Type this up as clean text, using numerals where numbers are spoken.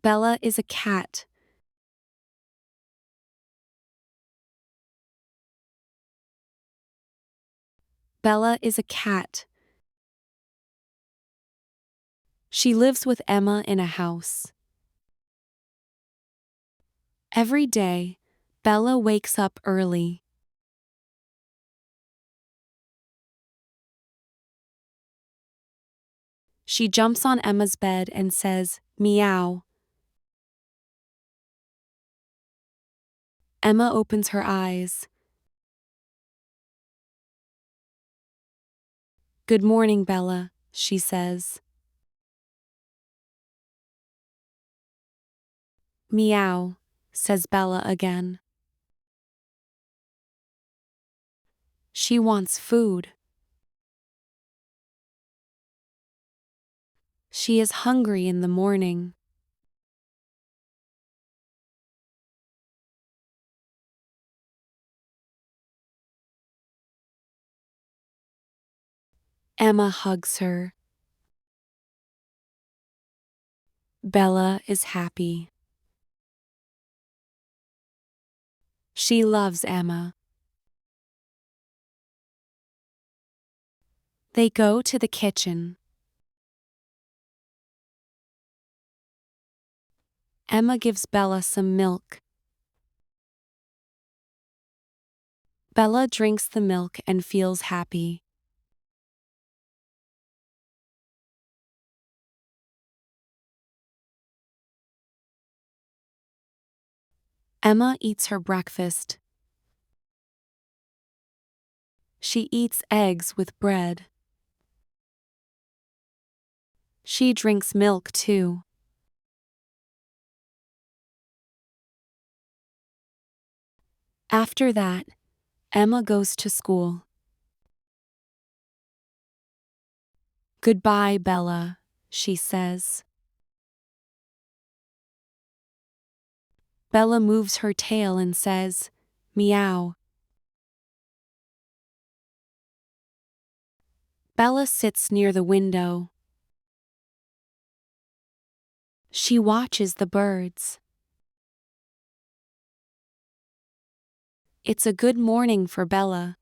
Bella is a cat. Bella is a cat. She lives with Emma in a house. Every day, Bella wakes up early. She jumps on Emma's bed and says, "Meow." Emma opens her eyes. "Good morning, Bella," she says. "Meow," says Bella again. She wants food. She is hungry in the morning. Emma hugs her. Bella is happy. She loves Emma. They go to the kitchen. Emma gives Bella some milk. Bella drinks the milk and feels happy. Emma eats her breakfast. She eats eggs with bread. She drinks milk too. After that, Emma goes to school. "Goodbye, Bella," she says. Bella moves her tail and says, "Meow." Bella sits near the window. She watches the birds. It's a good morning for Bella.